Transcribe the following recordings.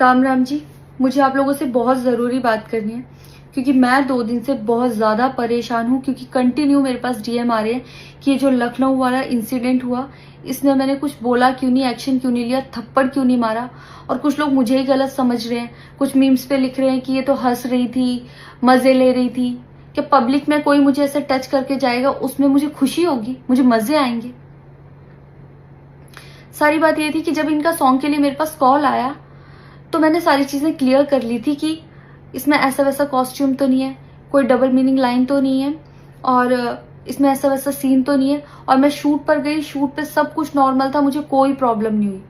राम राम जी। मुझे आप लोगों से बहुत ज़रूरी बात करनी है क्योंकि मैं 2 दिन से बहुत ज़्यादा परेशान हूँ क्योंकि कंटिन्यू मेरे पास डीएम आ रहे हैं कि ये जो लखनऊ वाला इंसिडेंट हुआ इसमें मैंने कुछ बोला क्यों नहीं, एक्शन क्यों नहीं लिया, थप्पड़ क्यों नहीं मारा। और कुछ लोग मुझे ही गलत समझ रहे हैं, कुछ मीम्स पे लिख रहे हैं कि ये तो हंस रही थी, मज़े ले रही थी। कि पब्लिक में कोई मुझे ऐसे टच करके जाएगा उसमें मुझे खुशी होगी, मुझे मज़े आएंगे। सारी बात ये थी कि जब इनका सॉन्ग के लिए मेरे पास कॉल आया तो मैंने सारी चीज़ें क्लियर कर ली थी कि इसमें ऐसा वैसा कॉस्ट्यूम तो नहीं है, कोई डबल मीनिंग लाइन तो नहीं है और इसमें ऐसा वैसा सीन तो नहीं है। और मैं शूट पर गई, शूट पे सब कुछ नॉर्मल था, मुझे कोई प्रॉब्लम नहीं हुई।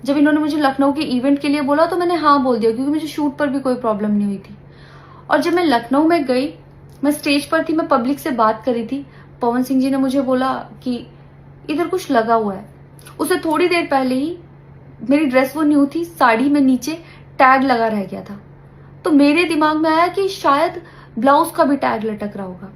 जब इन्होंने मुझे लखनऊ के इवेंट के लिए बोला तो मैंने हाँ बोल दिया क्योंकि मुझे शूट पर भी कोई प्रॉब्लम नहीं हुई थी। और जब मैं लखनऊ में गई, मैं स्टेज पर थी, मैं पब्लिक से बात कर रही थी, पवन सिंह जी ने मुझे बोला कि इधर कुछ लगा हुआ है। उससे थोड़ी देर पहले ही मेरी ड्रेस वो न्यू थी, साड़ी में नीचे टैग लगा रह गया था। तो मेरे दिमाग में आया कि शायद ब्लाउज का भी टैग लटक रहा होगा।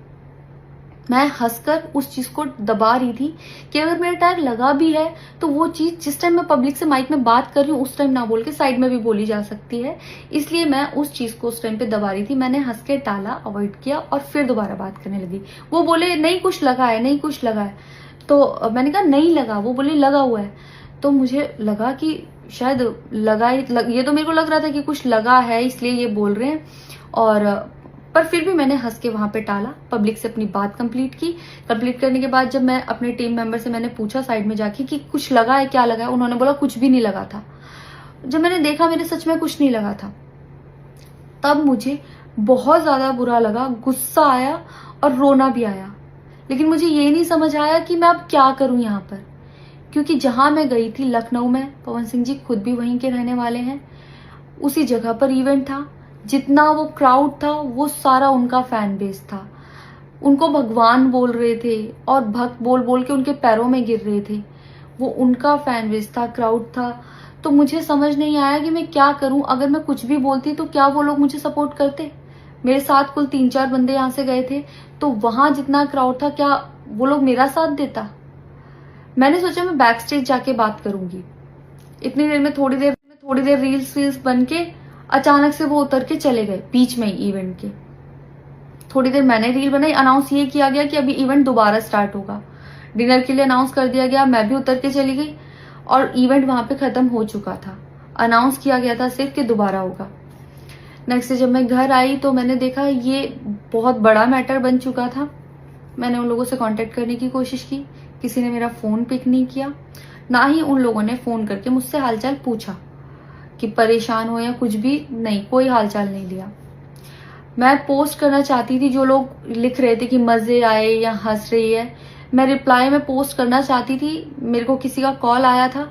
मैं हंसकर उस चीज को दबा रही थी कि अगर मेरा टैग लगा भी है तो वो चीज जिस टाइम मैं पब्लिक से माइक में बात कर रही हूँ उस टाइम ना बोल के साइड में भी बोली जा सकती है, इसलिए मैं उस चीज को उस टाइम पे दबा रही थी। मैंने हंस के टाला, अवॉइड किया और फिर दोबारा बात करने लगी। वो बोले नहीं कुछ लगा है, नहीं कुछ लगा है। तो मैंने कहा नहीं लगा, वो बोले लगा हुआ है। तो मुझे लगा कि शायद लगा ही ये तो मेरे को लग रहा था कि कुछ लगा है इसलिए ये बोल रहे हैं। और पर फिर भी मैंने हंस के वहां पे टाला, पब्लिक से अपनी बात कंप्लीट की। कंप्लीट करने के बाद जब मैं अपने टीम मेंबर से मैंने पूछा साइड में जाके कि कुछ लगा है, क्या लगा है, उन्होंने बोला कुछ भी नहीं लगा था। जब मैंने देखा मेरे सच में कुछ नहीं लगा था, तब मुझे बहुत ज्यादा बुरा लगा, गुस्सा आया और रोना भी आया। लेकिन मुझे ये नहीं समझ आया कि मैं अब क्या करूं यहाँ पर, क्योंकि जहां मैं गई थी लखनऊ में, पवन सिंह जी खुद भी वहीं के रहने वाले हैं, उसी जगह पर इवेंट था। जितना वो क्राउड था वो सारा उनका फैन बेस था। उनको भगवान बोल रहे थे और भक्त बोल बोल के उनके पैरों में गिर रहे थे। वो उनका फैन बेस था, क्राउड था। तो मुझे समझ नहीं आया कि मैं क्या करूं। अगर मैं कुछ भी बोलती तो क्या वो लोग मुझे सपोर्ट करते। मेरे साथ कुल 3-4 बंदे यहाँ से गए थे, तो वहां जितना क्राउड था क्या वो लोग मेरा साथ देता। मैंने सोचा मैं बैक स्टेज जाके बात करूंगी। इतनी देर में थोड़ी देर रील्स बन के अचानक से वो उतर के चले गए बीच में ही इवेंट के। थोड़ी देर मैंने रील बनाई, अनाउंस ये किया गया कि अभी इवेंट दोबारा स्टार्ट होगा। डिनर के लिए अनाउंस कर दिया गया, मैं भी उतर के चली गई और इवेंट वहां पे खत्म हो चुका था। अनाउंस किया गया था सिर्फ कि दोबारा होगा। नेक्स्ट डे जब मैं घर आई तो मैंने देखा ये बहुत बड़ा मैटर बन चुका था। मैंने उन लोगों से कांटेक्ट करने की कोशिश की, किसी ने मेरा फोन पिक नहीं किया, ना ही उन लोगों ने फोन करके मुझसे हालचाल पूछा कि परेशान हो या कुछ भी, नहीं, कोई हालचाल नहीं लिया। मैं पोस्ट करना चाहती थी, जो लोग लिख रहे थे कि मजे आए या हंस रही है, मैं रिप्लाई में पोस्ट करना चाहती थी। मेरे को किसी का कॉल आया था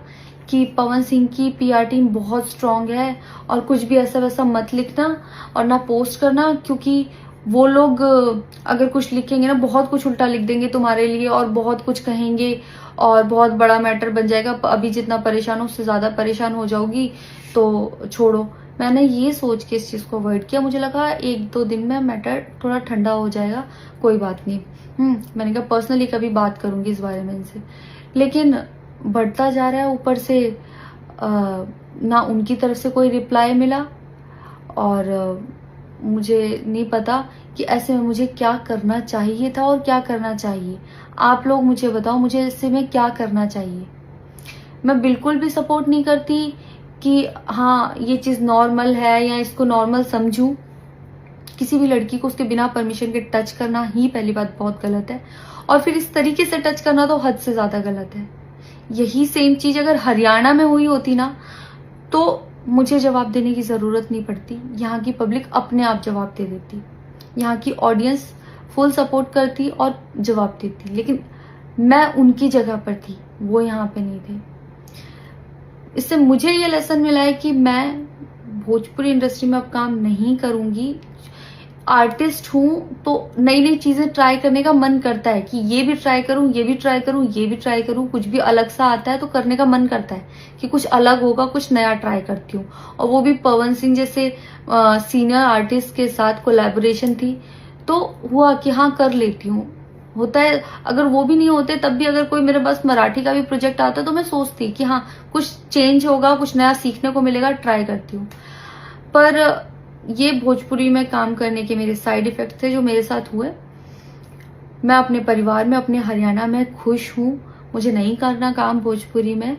कि पवन सिंह की पीआर टीम बहुत स्ट्रांग है और कुछ भी ऐसा वैसा मत लिखना और ना पोस्ट करना, क्योंकि वो लोग अगर कुछ लिखेंगे ना बहुत कुछ उल्टा लिख देंगे तुम्हारे लिए और बहुत कुछ कहेंगे और बहुत बड़ा मैटर बन जाएगा। अभी जितना परेशान हो उससे ज्यादा परेशान हो जाओगी, तो छोड़ो। मैंने ये सोच के इस चीज को अवॉइड किया। मुझे लगा 1-2 दिन में मैटर थोड़ा ठंडा हो जाएगा, कोई बात नहीं। मैंने कहा पर्सनली कभी बात करूंगी इस बारे में इनसे। लेकिन बढ़ता जा रहा है, ऊपर से ना उनकी तरफ से कोई रिप्लाई मिला और मुझे नहीं पता कि ऐसे में मुझे क्या करना चाहिए था और क्या करना चाहिए। आप लोग मुझे बताओ, मुझे ऐसे में क्या करना चाहिए। मैं बिल्कुल भी सपोर्ट नहीं करती कि हाँ ये चीज नॉर्मल है या इसको नॉर्मल समझूं। किसी भी लड़की को उसके बिना परमिशन के टच करना ही पहली बात बहुत गलत है, और फिर इस तरीके से टच करना तो हद से ज्यादा गलत है। यही सेम चीज अगर हरियाणा में हुई होती ना तो मुझे जवाब देने की जरूरत नहीं पड़ती। यहाँ की पब्लिक अपने आप जवाब दे देती, यहाँ की ऑडियंस फुल सपोर्ट करती और जवाब देती। लेकिन मैं उनकी जगह पर थी, वो यहाँ पे नहीं थे। इससे मुझे ये लेसन मिला है कि मैं भोजपुरी इंडस्ट्री में अब काम नहीं करूंगी। आर्टिस्ट हूं तो नई नई चीजें ट्राई करने का मन करता है कि ये भी ट्राई करूं, ये भी ट्राई करूं, ये भी ट्राई करूं। कुछ भी अलग सा आता है तो करने का मन करता है कि कुछ अलग होगा, कुछ नया ट्राई करती हूँ। और वो भी पवन सिंह जैसे सीनियर आर्टिस्ट के साथ कोलैबोरेशन थी तो हुआ कि हाँ कर लेती हूँ। होता है। अगर वो भी नहीं होते तब भी अगर कोई मेरे पास मराठी का भी प्रोजेक्ट आता तो मैं सोचती कि हाँ कुछ चेंज होगा, कुछ नया सीखने को मिलेगा, ट्राई करती हूँ। पर ये भोजपुरी में काम करने के मेरे साइड इफेक्ट थे जो मेरे साथ हुए। मैं अपने परिवार में, अपने हरियाणा में खुश हूँ, मुझे नहीं करना काम भोजपुरी में।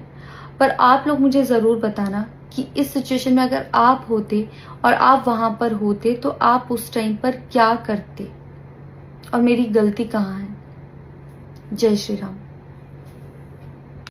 पर आप लोग मुझे ज़रूर बताना कि इस सिचुएशन में अगर आप होते और आप वहां पर होते तो आप उस टाइम पर क्या करते और मेरी गलती कहाँ है। जय श्री राम।